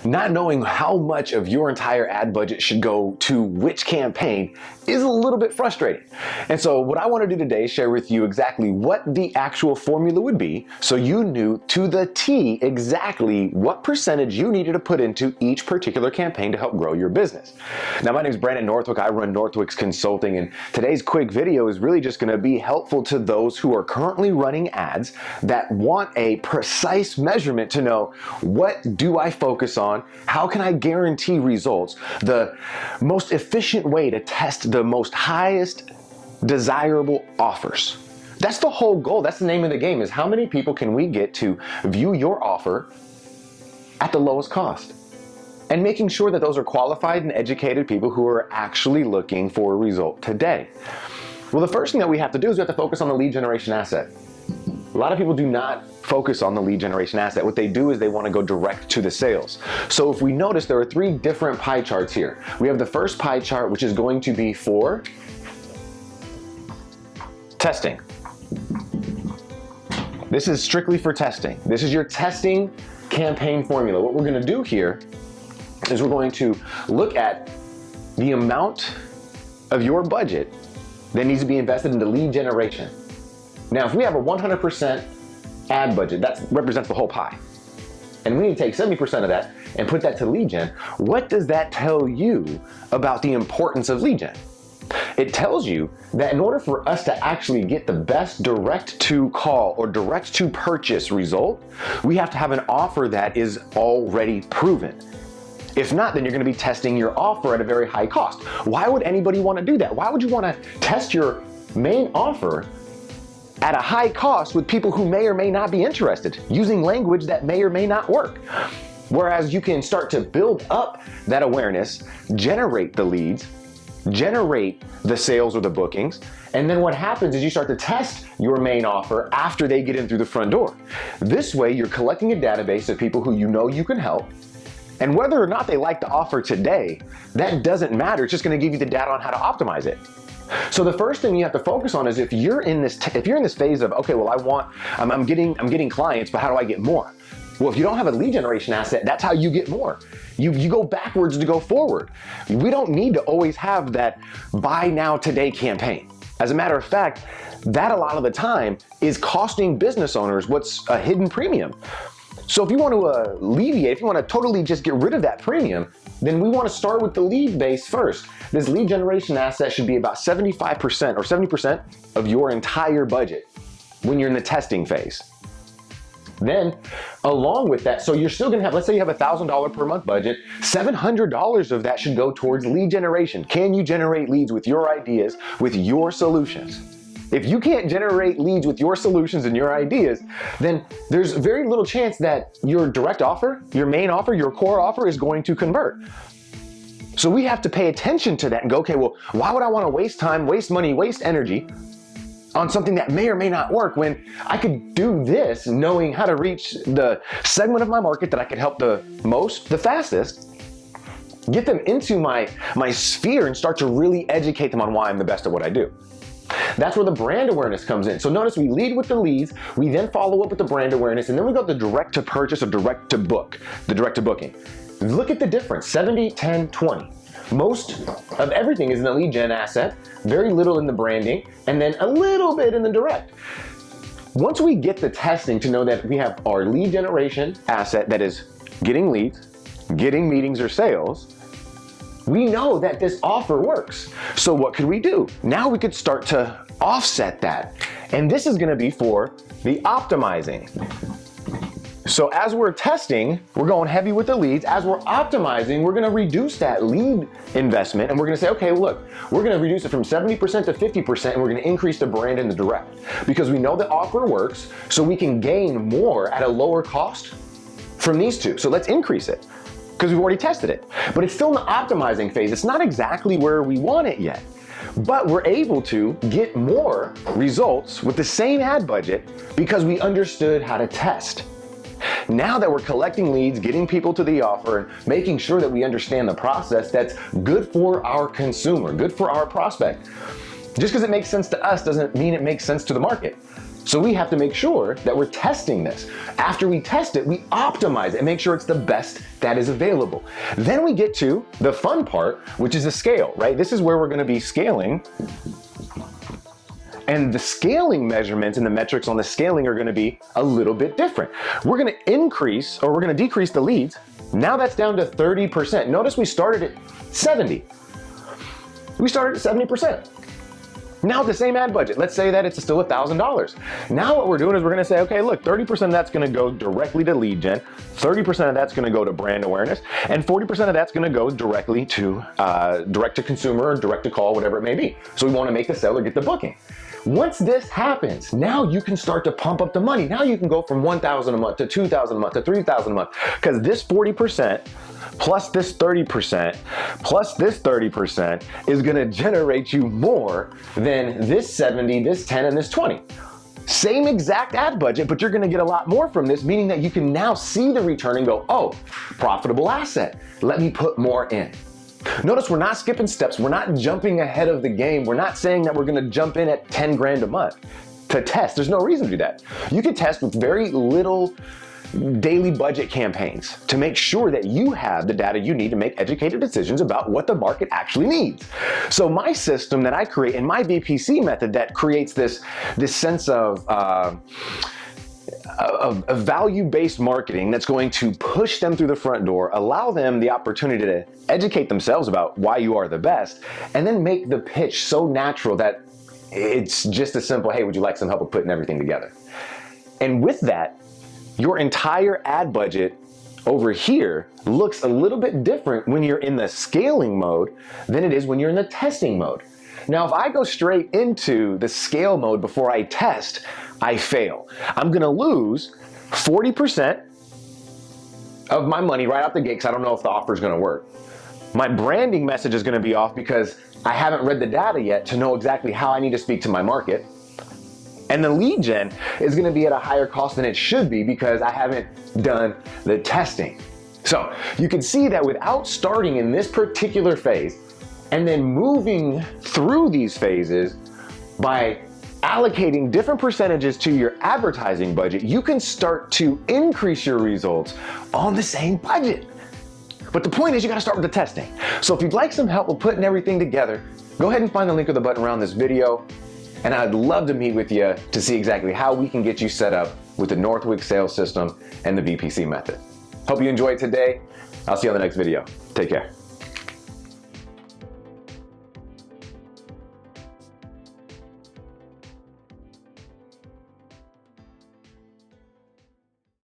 Not knowing how much of your entire ad budget should go to which campaign is a little bit frustrating. And so what I want to do today is share with you exactly what the actual formula would be so you knew to the T exactly what percentage you needed to put into each particular campaign to help grow your business. Now, my name is Brandon Northwick. I run Northwicks Consulting, and today's quick video is really just going to be helpful to those who are currently running ads that want a precise measurement to know, what do I focus on? How can I guarantee results? The most efficient way to test the most highest desirable offers. That's the whole goal. That's the name of the game, is how many people can we get to view your offer at the lowest cost? And making sure that those are qualified and educated people who are actually looking for a result today. Well, the first thing that we have to do is we have to focus on the lead generation asset. A lot of people do not focus on the lead generation asset. What they do is they want to go direct to the sales. So if we notice, there are three different pie charts here. We have the first pie chart, which is going to be for testing. This is strictly for testing. This is your testing campaign formula. What we're going to do here is we're going to look at the amount of your budget that needs to be invested into lead generation. Now, if we have a 100% ad budget, that represents the whole pie, and we need to take 70% of that and put that to lead gen, what does that tell you about the importance of lead gen? It tells you that in order for us to actually get the best direct to call or direct to purchase result, we have to have an offer that is already proven. If not, then you're going to be testing your offer at a very high cost. Why would anybody want to do that? Why would you want to test your main offer at a high cost with people who may or may not be interested, using language that may or may not work? Whereas you can start to build up that awareness, generate the leads, generate the sales or the bookings, and then what happens is you start to test your main offer after they get in through the front door. This way, you're collecting a database of people who you know you can help, and whether or not they like the offer today, that doesn't matter. It's just going to give you the data on how to optimize it. So the first thing you have to focus on is if you're in this phase of, okay, well, I'm getting clients, but how do I get more? Well, if you don't have a lead generation asset, that's how you get more. You go backwards to go forward. We don't need to always have that buy now today campaign. As a matter of fact, that a lot of the time is costing business owners what's a hidden premium. So if you want to alleviate, if you want to totally just get rid of that premium, then we want to start with the lead base first. This lead generation asset should be about 75% or 70% of your entire budget when you're in the testing phase. Then, along with that, so you're still going to have, let's say you have a $1,000 per month budget, $700 of that should go towards lead generation. Can you generate leads with your ideas, with your solutions? If you can't generate leads with your solutions and your ideas, then there's very little chance that your direct offer, your main offer, your core offer is going to convert. So we have to pay attention to that and go, okay, well, why would I want to waste time, waste money, waste energy on something that may or may not work when I could do this knowing how to reach the segment of my market that I could help the most, the fastest, get them into my sphere and start to really educate them on why I'm the best at what I do. That's where the brand awareness comes in. So notice we lead with the leads, we then follow up with the brand awareness, and then we go the direct to purchase or direct to book, the direct to booking. Look at the difference, 70, 10, 20. Most of everything is in the lead gen asset, very little in the branding, and then a little bit in the direct. Once we get the testing to know that we have our lead generation asset that is getting leads, getting meetings or sales, we know that this offer works. So what could we do? Now we could start to offset that. And this is going to be for the optimizing. So as we're testing, we're going heavy with the leads. As we're optimizing, we're going to reduce that lead investment, and we're going to say, okay, look, we're going to reduce it from 70% to 50%, and we're going to increase the brand and the direct, because we know the offer works, so we can gain more at a lower cost from these two. So let's increase it, because we've already tested it. But it's still in the optimizing phase. It's not exactly where we want it yet, but we're able to get more results with the same ad budget because we understood how to test. Now that we're collecting leads, getting people to the offer, and making sure that we understand the process that's good for our consumer, good for our prospect. Just because it makes sense to us doesn't mean it makes sense to the market. So we have to make sure that we're testing this. After we test it, we optimize it and make sure it's the best that is available. Then we get to the fun part, which is the scale, right? This is where we're gonna be scaling. And the scaling measurements and the metrics on the scaling are gonna be a little bit different. We're gonna increase, or we're gonna decrease the leads. Now that's down to 30%. Notice we started at 70. We started at 70%. Now the same ad budget, let's say that it's still $1,000. Now what we're doing is we're gonna say, okay, look, 30% of that's gonna go directly to lead gen, 30% of that's gonna go to brand awareness, and 40% of that's gonna go directly to direct to consumer or direct to call, whatever it may be. So we wanna make the seller get the booking. Once this happens, now you can start to pump up the money. Now you can go from 1,000 a month to 2,000 a month to 3,000 a month, because this 40% plus this 30% plus this 30% is gonna generate you more than this 70, this 10, and this 20. Same exact ad budget, but you're gonna get a lot more from this, meaning that you can now see the return and go, oh, profitable asset, let me put more in. Notice we're not skipping steps. We're not jumping ahead of the game. We're not saying that we're gonna jump in at 10 grand a month to test. There's no reason to do that. You can test with very little daily budget campaigns to make sure that you have the data you need to make educated decisions about what the market actually needs. So my system that I create in my VPC method that creates this sense of value-based marketing that's going to push them through the front door, allow them the opportunity to educate themselves about why you are the best, and then make the pitch so natural that it's just as simple, hey, would you like some help with putting everything together? And with that, your entire ad budget over here looks a little bit different when you're in the scaling mode than it is when you're in the testing mode. Now, if I go straight into the scale mode before I test, I fail. I'm gonna lose 40% of my money right out the gate because I don't know if the offer is gonna work. My branding message is gonna be off because I haven't read the data yet to know exactly how I need to speak to my market. And the lead gen is gonna be at a higher cost than it should be because I haven't done the testing. So you can see that without starting in this particular phase and then moving through these phases by allocating different percentages to your advertising budget, you can start to increase your results on the same budget. But the point is you gotta start with the testing. So if you'd like some help with putting everything together, go ahead and find the link or the button around this video. And I'd love to meet with you to see exactly how we can get you set up with the Northwicks sales system and the VPC method. Hope you enjoyed today. I'll see you on the next video. Take care.